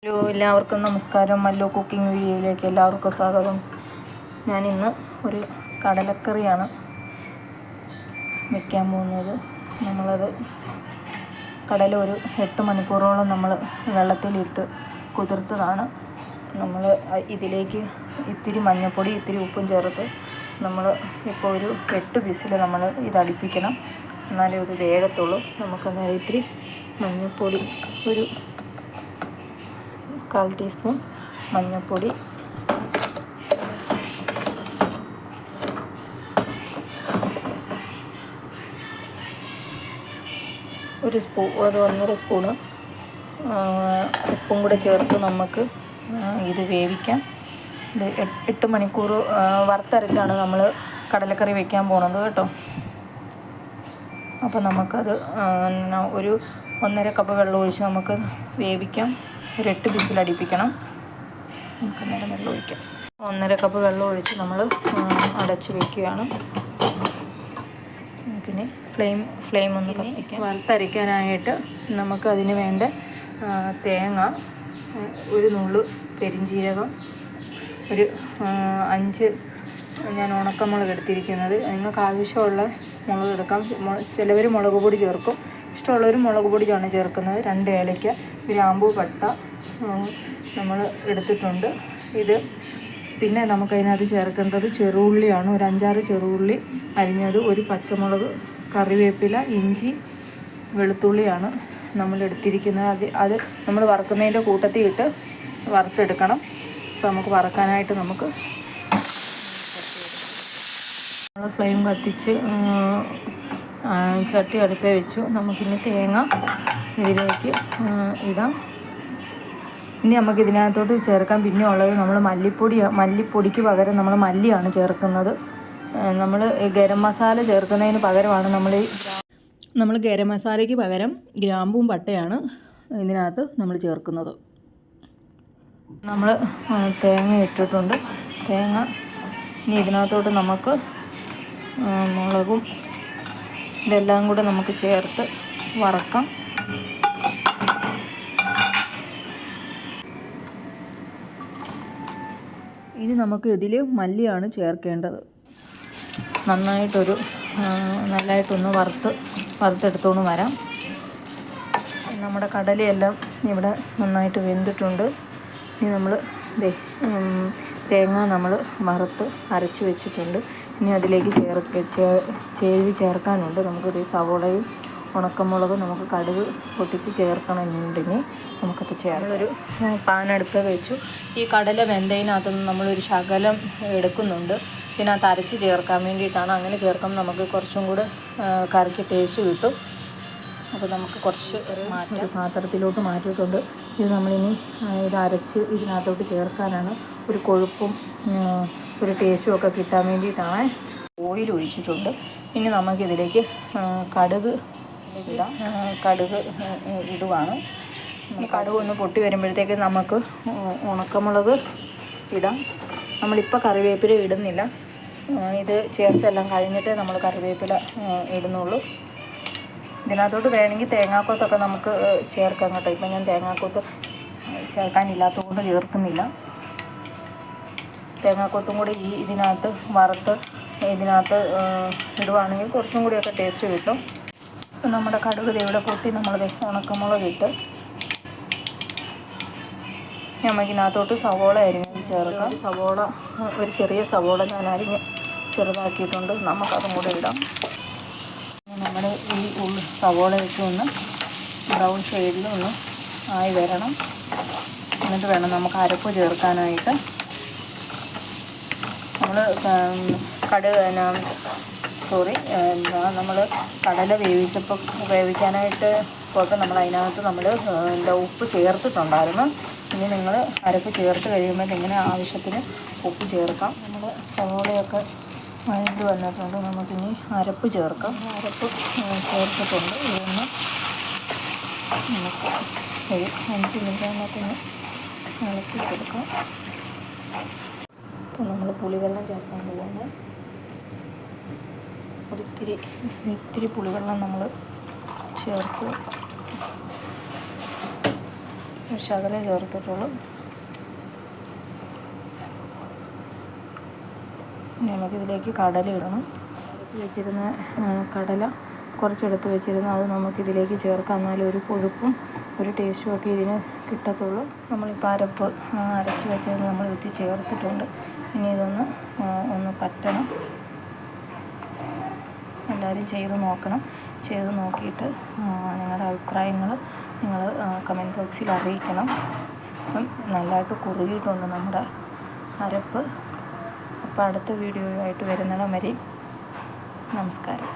Hello, എല്ലാവർക്കും നമസ്കാരം. Mallu cooking വീഡിയോയിലേക്ക് എല്ലാവർക്കും സ്വാഗതം. ഞാനിന്ന് ഒരു കടലക്കറിയാണ് വയ്ക്കാൻ പോകുന്നത്. നമ്മളത് കടല ഒരു 8 മണിക്കൂറോളം നമ്മൾ വെള്ളത്തിലിട്ട് കുതിർത്തതാണ്. നമ്മൾ ഇതിലേക്ക് ഇത്തിരി മഞ്ഞൾപ്പൊടി, ഇത്തിരി ഉപ്പും ചേർത്ത് നമ്മൾ ഇപ്പോൾ ഒരു 8 വിസിൽ നമ്മൾ ഇത് അടുപ്പിക്കണം. എന്നാലേ ഇത് വേഗത്തുള്ളൂ. നമുക്കന്നേരം ഇത്തിരി മഞ്ഞൾപ്പൊടി, ഒരു 1/4 ടീസ്പൂൺ മഞ്ഞൾപ്പൊടി, ഒരു 1.5 സ്പൂണ് ഉപ്പും കൂടെ ചേർത്ത് നമുക്ക് ഇത് വേവിക്കാം. ഇത് 8 മണിക്കൂർ വറുത്തരച്ചാണ് നമ്മൾ കടലക്കറി വയ്ക്കാൻ പോകുന്നത് കേട്ടോ. അപ്പോൾ നമുക്കത് ഒരു 1.5 കപ്പ് വെള്ളം ഒഴിച്ച് നമുക്ക് വേവിക്കാം. ഒരു 8 വിസിൽ അടുപ്പിക്കണം. നമുക്ക് നേരം വെള്ളം ഒഴിക്കാം. 1.5 കപ്പ് വെള്ളം ഒഴിച്ച് നമ്മൾ അടച്ച് വയ്ക്കുകയാണ്. നമുക്കിനി ഫ്ലെയിം ഒന്ന് കത്തിക്കാം. വറുത്തരയ്ക്കാനായിട്ട് നമുക്കതിന് വേണ്ട തേങ്ങ, ഒരു നുള്ളു പെരിഞ്ജീരകം, ഒരു 5 ഞാൻ ഉണക്കമുളക് എടുത്തിരിക്കുന്നത്. നിങ്ങൾക്ക് ആവശ്യമുള്ള മുളക് എടുക്കാം. ചിലവർ മുളക് പൊടി ചേർക്കും. ഇഷ്ടമുള്ളവർ മുളക് പൊടിയാണ് ചേർക്കുന്നത്. 2 ഏലയ്ക്ക, ഗ്രാമ്പൂ, പട്ട നമ്മൾ എടുത്തിട്ടുണ്ട്. ഇത് പിന്നെ നമുക്കതിനകത്ത് ചേർക്കേണ്ടത് ചെറുള്ളിയാണ്. ഒരു 5-6 ചെറുള്ളി അരിഞ്ഞത്, ഒരു പച്ചമുളക്, കറിവേപ്പില, ഇഞ്ചി, വെളുത്തുള്ളിയാണ് നമ്മൾ എടുത്തിരിക്കുന്നത്. അത് നമ്മൾ വറുക്കുന്നതിൻ്റെ കൂട്ടത്തിൽ ഇട്ട് വറുത്തെടുക്കണം. അപ്പോൾ നമുക്ക് വറക്കാനായിട്ട് നമുക്ക് ഫ്ലെയിം കത്തിച്ച് ചട്ടി അടുപ്പേ വെച്ചു. നമുക്കിനി തേങ്ങ ഇതിലേക്ക് ഇടാം. ഇനി നമുക്ക് ഇതിനകത്തോട്ട് ചേർക്കാൻ പിന്നെ ഉള്ളത് നമ്മൾ മല്ലിപ്പൊടിക്ക് പകരം നമ്മൾ മല്ലിയാണ് ചേർക്കുന്നത്. നമ്മൾ ഗരം മസാല ചേർക്കുന്നതിന് പകരമാണ് നമ്മൾ ഗരം മസാലയ്ക്ക് പകരം ഗ്രാമ്പും പട്ടയാണ് ഇതിനകത്ത് നമ്മൾ ചേർക്കുന്നത്. നമ്മൾ തേങ്ങ ഇട്ടിട്ടുണ്ട്. തേങ്ങ ഇനി ഇതിനകത്തോട്ട് നമുക്ക് മുളകും ഇതെല്ലാം കൂടെ നമുക്ക് ചേർത്ത് വറക്കാം. ഇനി നമുക്ക് ഇതിൽ മല്ലിയാണ് ചേർക്കേണ്ടത്. നല്ലതായിട്ടൊന്ന് വറുത്തെടുത്തോണ്ട് വരാം. നമ്മുടെ കടലയെല്ലാം ഇവിടെ നന്നായിട്ട് വെന്തിട്ടുണ്ട്. ഇനി നമ്മൾ തേങ്ങ നമ്മൾ വറുത്ത് അരച്ച് വെച്ചിട്ടുണ്ട്. ഇനി അതിലേക്ക് ചേർവി ചേർക്കാനുണ്ട്. നമുക്കൊരു സവോളയും ഉണക്കമുളകും നമുക്ക് കടുക് പൊട്ടിച്ച് ചേർക്കണമെന്നുണ്ടെങ്കിൽ നമുക്കത് ചേർന്നൊരു പാനെടുത്ത് വെച്ചു. ഈ കടല വെന്തതിനകത്തുനിന്ന് നമ്മളൊരു ശകലം എടുക്കുന്നുണ്ട്. ഇതിനകത്ത് അരച്ച് ചേർക്കാൻ വേണ്ടിയിട്ടാണ്. അങ്ങനെ ചേർക്കുമ്പോൾ നമുക്ക് കുറച്ചും കൂടെ കറിക്ക് ടേസ്റ്റ് കിട്ടും. അപ്പോൾ നമുക്ക് കുറച്ച് ഒരു പാത്രത്തിലോട്ട് മാറ്റിയിട്ടുണ്ട്. ഇത് നമ്മളിനി ഇത് അരച്ച് ഇതിനകത്തോട്ട് ചേർക്കാനാണ്. ഒരു കൊഴുപ്പും ഒരു ടേസ്റ്റും ഒക്കെ കിട്ടാൻ വേണ്ടിയിട്ടാണ്. ഓയിൽ ഒഴിച്ചിട്ടുണ്ട്. ഇനി നമുക്കിതിലേക്ക് കടുക് ഇടുവാണ്. ഈ കടുക് ഒന്ന് പൊട്ടി വരുമ്പോഴത്തേക്ക് നമുക്ക് ഉണക്കമുളക് ഇടാം. നമ്മളിപ്പോൾ കറിവേപ്പില ഇടുന്നില്ല. ഇത് ചേർത്തെല്ലാം കഴിഞ്ഞിട്ടേ നമ്മൾ കറിവേപ്പില ഇടുന്നുള്ളൂ. ഇതിനകത്തോട്ട് വേണമെങ്കിൽ തേങ്ങാക്കൊത്തൊക്കെ നമുക്ക് ചേർക്കാം കേട്ടോ. ഇപ്പം ഞാൻ തേങ്ങാക്കൊത്ത് ചേർക്കാനില്ലാത്തതുകൊണ്ട് ചേർക്കുന്നില്ല. തേങ്ങാക്കൊത്തും കൂടി ഇതിനകത്ത് വറുത്ത് ഇതിനകത്ത് ഇടുവാണെങ്കിൽ കുറച്ചും കൂടിയൊക്കെ ടേസ്റ്റ് കിട്ടും. നമ്മുടെ കടുക് ഇവിടെ പൊട്ടി നമ്മൾ ഉണക്കമുളക് ഇട്ട് നമുക്കിനകത്തോട്ട് സവോള അരിഞ്ഞ് ചേർക്കാം. ഒരു ചെറിയ സവോള ഞാൻ അരിഞ്ഞ് ചെറുതാക്കിയിട്ടുണ്ട്. നമുക്കതും കൂടെ ഇടാം. നമ്മൾ ഈ സവോള വെച്ച് ഒന്ന് ബ്രൗൺ ഷെയ്ഡിൽ ഒന്ന് ആയി വരണം. എന്നിട്ട് വേണം നമുക്ക് അരപ്പ് ചേർക്കാനായിട്ട്. നമ്മൾ നമ്മൾ കടല വേവിക്കാനായിട്ട് പോയപ്പോൾ നമ്മൾ അതിനകത്ത് ഉപ്പ് ചേർത്തിട്ടുണ്ടായിരുന്നു. ഇനി നിങ്ങൾ അരപ്പ് ചേർത്ത് കഴിയുമ്പോൾ ഇങ്ങനെ ആവശ്യത്തിന് ഉപ്പ് ചേർക്കാം. നമ്മൾ സവോളയൊക്കെ വഴണ്ട് വന്നിട്ടുണ്ട്. നമുക്കിനി അരപ്പ് ചേർക്കാം. അരപ്പ് ചേർത്തിട്ടുണ്ട്. ഇതൊന്ന് നമുക്ക് ഒരു 5 മിനിറ്റ് അതിനകത്തൊന്ന് ഇളക്കി കൊടുക്കാം. അപ്പോൾ നമ്മൾ പുളിവെള്ളം ചേർക്കാൻ പോകുന്നത് ഇത്തിരി പുളിവെള്ളം നമ്മൾ ചേർത്ത് ഒരു ശകലേ ചേർത്തിട്ടുള്ളൂ. ഇനി നമുക്കിതിലേക്ക് കടല ഇടണം. വെച്ചിരുന്ന കടല കുറച്ചെടുത്ത് വെച്ചിരുന്നു, അത് നമുക്കിതിലേക്ക് ചേർക്കാം. എന്നാലും ഒരു കൊഴുപ്പും ഒരു ടേസ്റ്റും ഒക്കെ ഇതിന് കിട്ടത്തുള്ളൂ. നമ്മളിപ്പോൾ അരച്ച് വെച്ചത് നമ്മൾ ഇതിൽ ചേർത്തിട്ടുണ്ട്. ഇനി ഒന്ന് പറ്റണം. എല്ലാവരും ചെയ്ത് നോക്കണം. ചെയ്ത് നോക്കിയിട്ട് നിങ്ങളുടെ അഭിപ്രായങ്ങൾ നിങ്ങൾ കമൻറ്റ് ബോക്സിൽ അറിയിക്കണം. അപ്പം നല്ലതായിട്ട് കുറുകിയിട്ടുണ്ട് നമ്മുടെ അരപ്പ്. അപ്പോൾ അടുത്ത വീഡിയോയുമായിട്ട് വരുന്നിടം വരെ നമസ്കാരം.